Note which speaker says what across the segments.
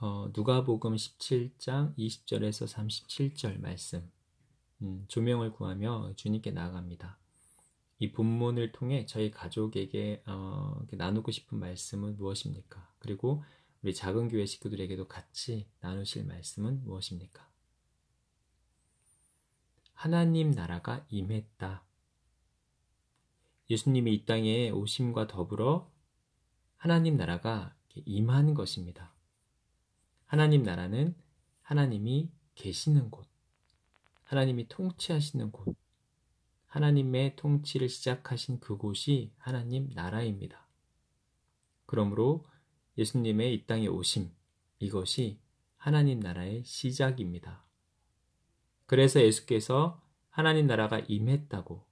Speaker 1: 누가복음 17장 20절에서 37절 말씀, 조명을 구하며 주님께 나아갑니다. 이 본문을 통해 저희 가족에게 나누고 싶은 말씀은 무엇입니까? 그리고 우리 작은 교회 식구들에게도 같이 나누실 말씀은 무엇입니까? 하나님 나라가 임했다. 예수님이 이 땅에 오심과 더불어 하나님 나라가 임한 것입니다. 하나님 나라는 하나님이 계시는 곳, 하나님이 통치하시는 곳, 하나님의 통치를 시작하신 그곳이 하나님 나라입니다. 그러므로 예수님의 이 땅에 오심, 이것이 하나님 나라의 시작입니다. 그래서 예수께서 하나님 나라가 임했다고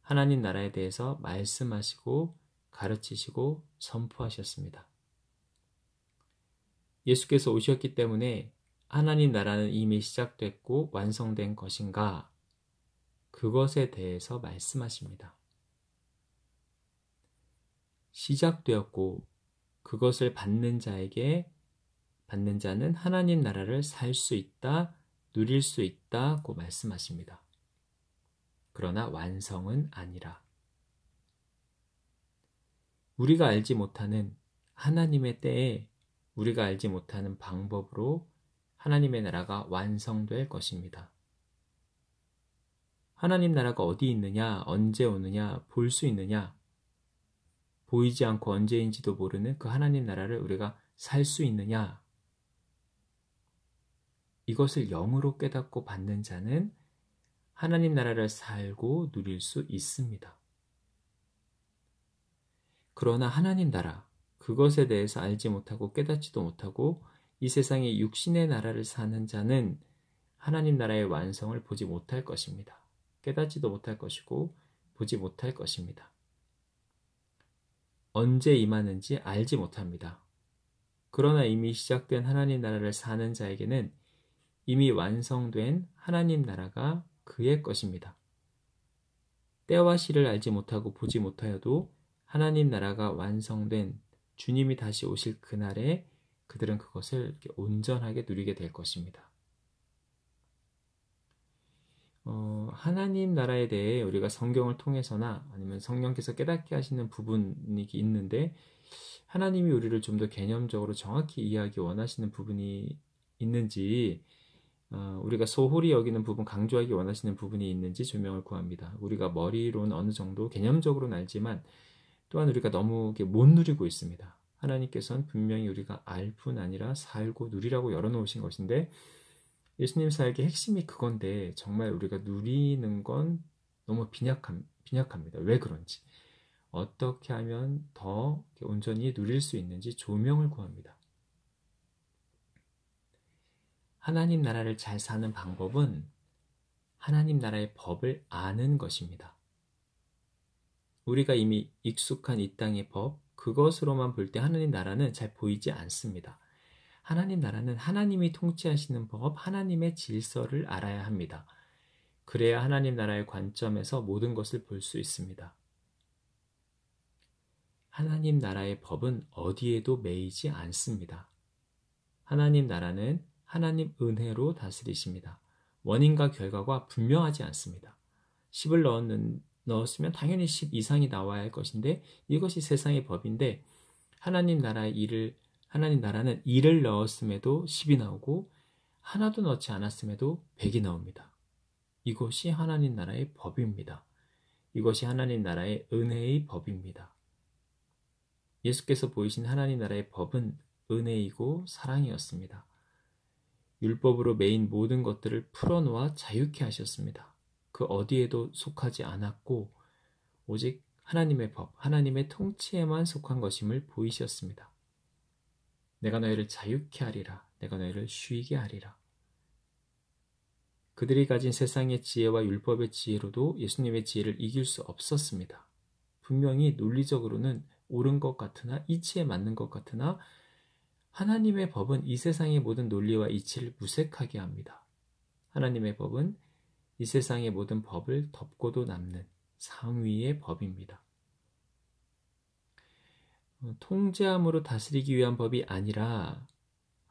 Speaker 1: 하나님 나라에 대해서 말씀하시고 가르치시고 선포하셨습니다. 예수께서 오셨기 때문에 하나님 나라는 이미 시작됐고 완성된 것인가? 그것에 대해서 말씀하십니다. 시작되었고 그것을 받는 자는 하나님 나라를 살 수 있다, 누릴 수 있다고 말씀하십니다. 그러나 완성은 아니라 우리가 알지 못하는 하나님의 때에 우리가 알지 못하는 방법으로 하나님의 나라가 완성될 것입니다. 하나님 나라가 어디 있느냐, 언제 오느냐, 볼 수 있느냐, 보이지 않고 언제인지도 모르는 그 하나님 나라를 우리가 살 수 있느냐, 이것을 영으로 깨닫고 받는 자는 하나님 나라를 살고 누릴 수 있습니다. 그러나 하나님 나라, 그것에 대해서 알지 못하고 깨닫지도 못하고 이 세상의 육신의 나라를 사는 자는 하나님 나라의 완성을 보지 못할 것입니다. 깨닫지도 못할 것이고 보지 못할 것입니다. 언제 임하는지 알지 못합니다. 그러나 이미 시작된 하나님 나라를 사는 자에게는 이미 완성된 하나님 나라가 그의 것입니다. 때와 시를 알지 못하고 보지 못하여도 하나님 나라가 완성된 주님이 다시 오실 그날에 그들은 그것을 이렇게 온전하게 누리게 될 것입니다. 하나님 나라에 대해 우리가 성경을 통해서나 아니면 성령께서 깨닫게 하시는 부분이 있는데 하나님이 우리를 좀 더 개념적으로 정확히 이해하기 원하시는 부분이 있는지 우리가 소홀히 여기는 부분, 강조하기 원하시는 부분이 있는지 조명을 구합니다. 우리가 머리로는 어느 정도 개념적으로는 알지만 또한 우리가 너무 못 누리고 있습니다. 하나님께서는 분명히 우리가 알 뿐 아니라 살고 누리라고 열어놓으신 것인데 예수님 사역의 핵심이 그건데 정말 우리가 누리는 건 너무 빈약합니다. 왜 그런지, 어떻게 하면 더 온전히 누릴 수 있는지 조명을 구합니다. 하나님 나라를 잘 사는 방법은 하나님 나라의 법을 아는 것입니다. 우리가 이미 익숙한 이 땅의 법, 그것으로만 볼 때 하나님 나라는 잘 보이지 않습니다. 하나님 나라는 하나님이 통치하시는 법, 하나님의 질서를 알아야 합니다. 그래야 하나님 나라의 관점에서 모든 것을 볼 수 있습니다. 하나님 나라의 법은 어디에도 매이지 않습니다. 하나님 나라는 하나님 은혜로 다스리십니다. 원인과 결과가 분명하지 않습니다. 10을 넣었으면 당연히 10 이상이 나와야 할 것인데 이것이 세상의 법인데 하나님 나라는 1을 넣었음에도 10이 나오고 하나도 넣지 않았음에도 100이 나옵니다. 이것이 하나님 나라의 법입니다. 이것이 하나님 나라의 은혜의 법입니다. 예수께서 보이신 하나님 나라의 법은 은혜이고 사랑이었습니다. 율법으로 매인 모든 것들을 풀어놓아 자유케 하셨습니다. 그 어디에도 속하지 않았고 오직 하나님의 법, 하나님의 통치에만 속한 것임을 보이셨습니다. 내가 너희를 자유케 하리라. 내가 너희를 쉬게 하리라. 그들이 가진 세상의 지혜와 율법의 지혜로도 예수님의 지혜를 이길 수 없었습니다. 분명히 논리적으로는 옳은 것 같으나 이치에 맞는 것 같으나 하나님의 법은 이 세상의 모든 논리와 이치를 무색하게 합니다. 하나님의 법은 이 세상의 모든 법을 덮고도 남는 상위의 법입니다. 통제함으로 다스리기 위한 법이 아니라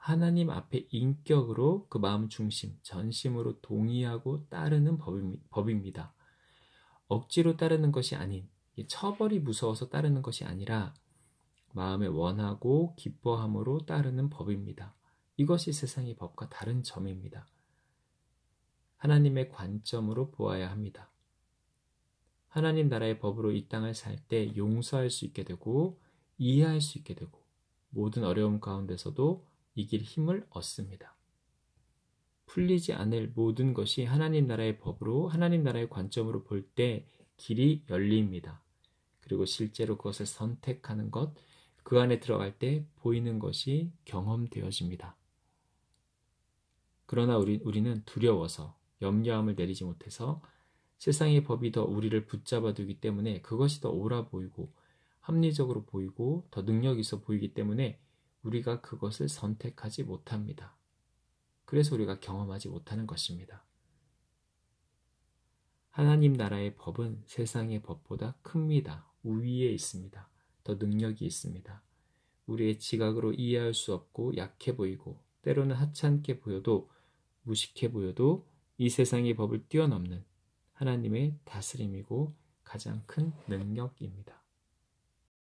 Speaker 1: 하나님 앞에 인격으로 그 마음 중심, 전심으로 동의하고 따르는 법입니다. 억지로 따르는 것이 아닌, 처벌이 무서워서 따르는 것이 아니라 마음에 원하고 기뻐함으로 따르는 법입니다. 이것이 세상의 법과 다른 점입니다. 하나님의 관점으로 보아야 합니다. 하나님 나라의 법으로 이 땅을 살 때 용서할 수 있게 되고 이해할 수 있게 되고 모든 어려움 가운데서도 이길 힘을 얻습니다. 풀리지 않을 모든 것이 하나님 나라의 법으로 하나님 나라의 관점으로 볼 때 길이 열립니다. 그리고 실제로 그것을 선택하는 것, 그 안에 들어갈 때 보이는 것이 경험되어집니다. 그러나 우리는 두려워서 염려함을 내리지 못해서 세상의 법이 더 우리를 붙잡아 두기 때문에 그것이 더 옳아 보이고 합리적으로 보이고 더 능력 있어 보이기 때문에 우리가 그것을 선택하지 못합니다. 그래서 우리가 경험하지 못하는 것입니다. 하나님 나라의 법은 세상의 법보다 큽니다. 우위에 있습니다. 더 능력이 있습니다. 우리의 지각으로 이해할 수 없고 약해 보이고 때로는 하찮게 보여도 무식해 보여도 이 세상의 법을 뛰어넘는 하나님의 다스림이고 가장 큰 능력입니다.